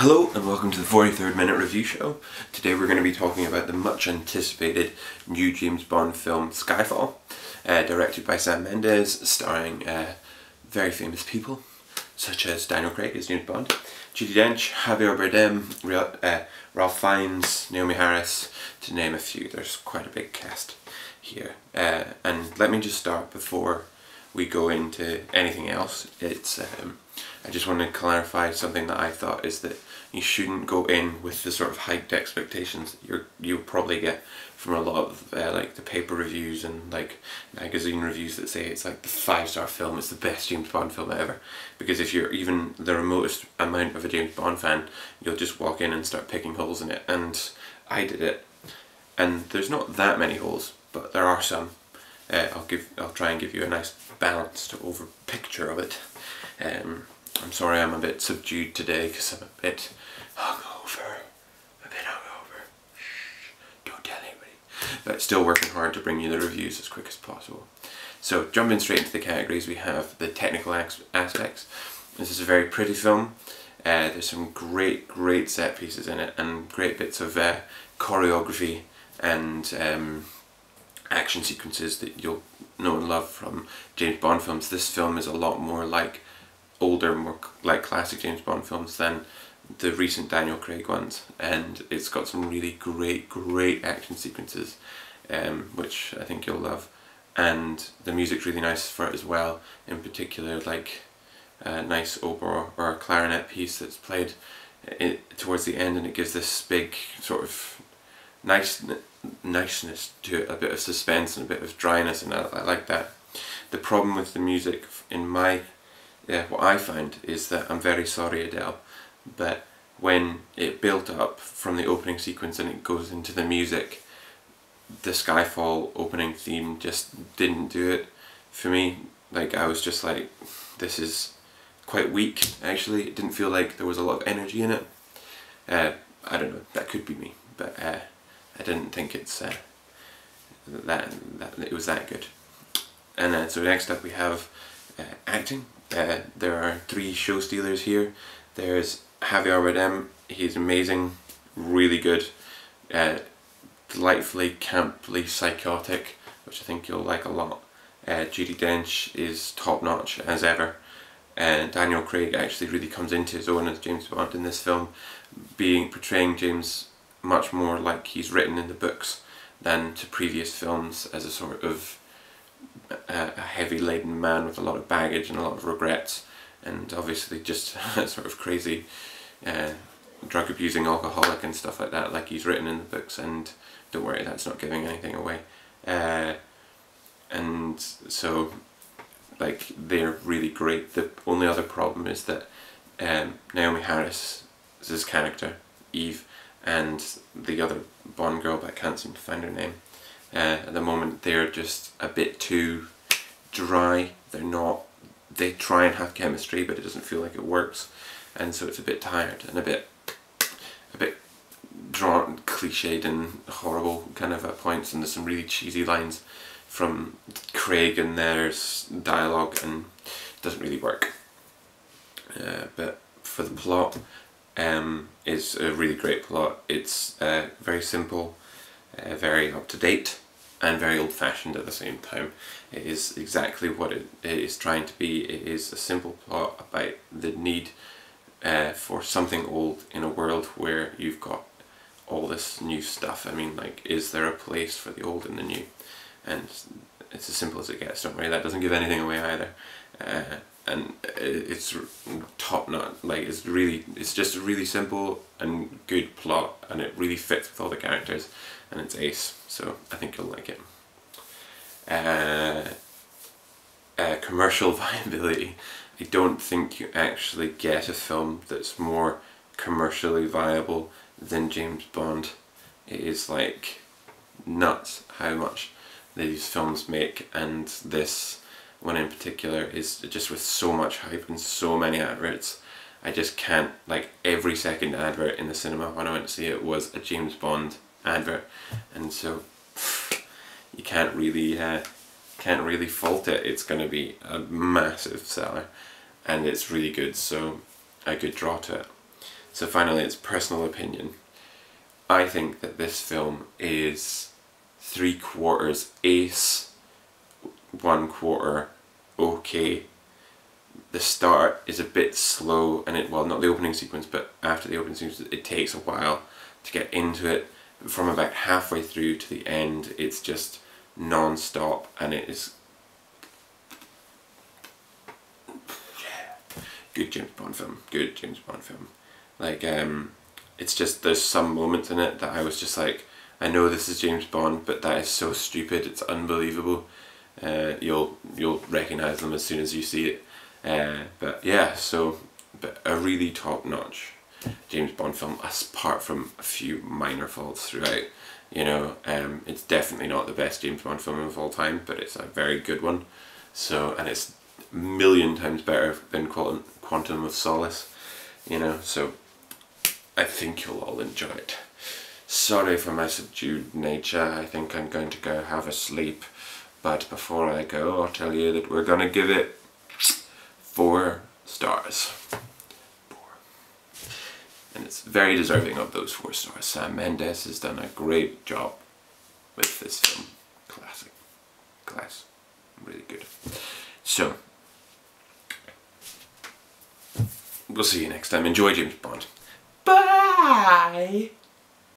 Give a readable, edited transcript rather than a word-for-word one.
Hello and welcome to the 43rd Minute Review Show. Today we're going to be talking about the much anticipated new James Bond film Skyfall, directed by Sam Mendes, starring very famous people such as Daniel Craig as James Bond, Judi Dench, Javier Bardem, Ralph Fiennes, Naomi Harris, to name a few. There's quite a big cast here. And let me just start before we go into anything else. I just want to clarify something that I thought is that you shouldn't go in with the sort of hyped expectations you'll probably get from a lot of like the paper reviews and like magazine reviews that say it's like the 5-star film, it's the best James Bond film ever. Because if you're even the remotest amount of a James Bond fan, you'll just walk in and start picking holes in it, and I did it. And there's not that many holes, but there are some. I'll try and give you a nice balanced over picture of it. I'm sorry I'm a bit subdued today because I'm a bit hungover. Shh, don't tell anybody. But still working hard to bring you the reviews as quick as possible. So jumping straight into the categories, we have the technical aspects. This is a very pretty film. There's some great set pieces in it and great bits of choreography and action sequences that you'll know and love from James Bond films. This film is a lot more like older, more like classic James Bond films than the recent Daniel Craig ones, and it's got some really great action sequences, which I think you'll love, and the music's really nice for it as well. In particular, like a nice oboe or a clarinet piece that's played towards the end, and it gives this big sort of niceness to it, a bit of suspense and a bit of dryness, and I like that. The problem with the music in what I find is that, I'm very sorry Adele, but when it built up from the opening sequence and it goes into the music, the Skyfall opening theme just didn't do it for me. Like, I was just like, this is quite weak actually. It didn't feel like there was a lot of energy in it. I don't know, that could be me, but I didn't think it's that it was that good. And so next up we have acting. There are 3 show stealers here. There's Javier Bardem. He's amazing, really good, delightfully camply psychotic, which I think you'll like a lot. Judi Dench is top notch as ever, and Daniel Craig actually really comes into his own as James Bond in this film, portraying James much more like he's written in the books than to previous films as a sort of a heavy laden man with a lot of baggage and a lot of regrets, and obviously just a sort of crazy drug abusing alcoholic and stuff like that, like he's written in the books. And don't worry, that's not giving anything away. And so like, they're really great. The only other problem is that Naomi Harris's character Eve and the other Bond girl, but I can't seem to find her name at the moment, they're just a bit too dry. They try and have chemistry, but it doesn't feel like it works, and so it's a bit tired and a bit drawn, cliched and horrible kind of at points, and there's some really cheesy lines from Craig and there's dialogue, and it doesn't really work. But for the plot, it's a really great plot. It's very simple, very up to date, and very old-fashioned at the same time. It is exactly what it is trying to be. It is a simple plot about the need for something old in a world where you've got all this new stuff. I mean, like, is there a place for the old and the new? And it's as simple as it gets. Don't worry, that doesn't give anything away either. And it's top notch. Like, it's just a really simple and good plot, and it really fits with all the characters, and it's ace. So I think you'll like it. Commercial viability. I don't think you actually get a film that's more commercially viable than James Bond. It is like nuts how much these films make, and this one in particular is just with so much hype and so many adverts. I just can't, like, every second advert in the cinema when I went to see it was a James Bond advert, and so you can't really fault it. It's going to be a massive seller, and it's really good, so a good draw to it. So finally, it's personal opinion. I think that this film is 3/4 ace, 1/4 okay. The start is a bit slow, and well, not the opening sequence, but after the opening sequence, it takes a while to get into it. From about halfway through to the end, it's just non-stop, and it is good James Bond film. Good James Bond film. Like, it's just, there's some moments in it that I was just like, I know this is James Bond, but that is so stupid, it's unbelievable. You'll recognise them as soon as you see it. But yeah, but a really top-notch James Bond film, apart from a few minor faults throughout. You know, it's definitely not the best James Bond film of all time, but it's a very good one. So, and it's a million times better than Quantum of Solace, you know, so I think you'll all enjoy it. Sorry for my subdued nature, I think I'm going to go have a sleep, but before I go, I'll tell you that we're gonna give it 4 stars. 4. And it's very deserving of those 4 stars. Sam Mendes has done a great job with this film. Classic. Class. Really good. So, we'll see you next time. Enjoy James Bond. Bye!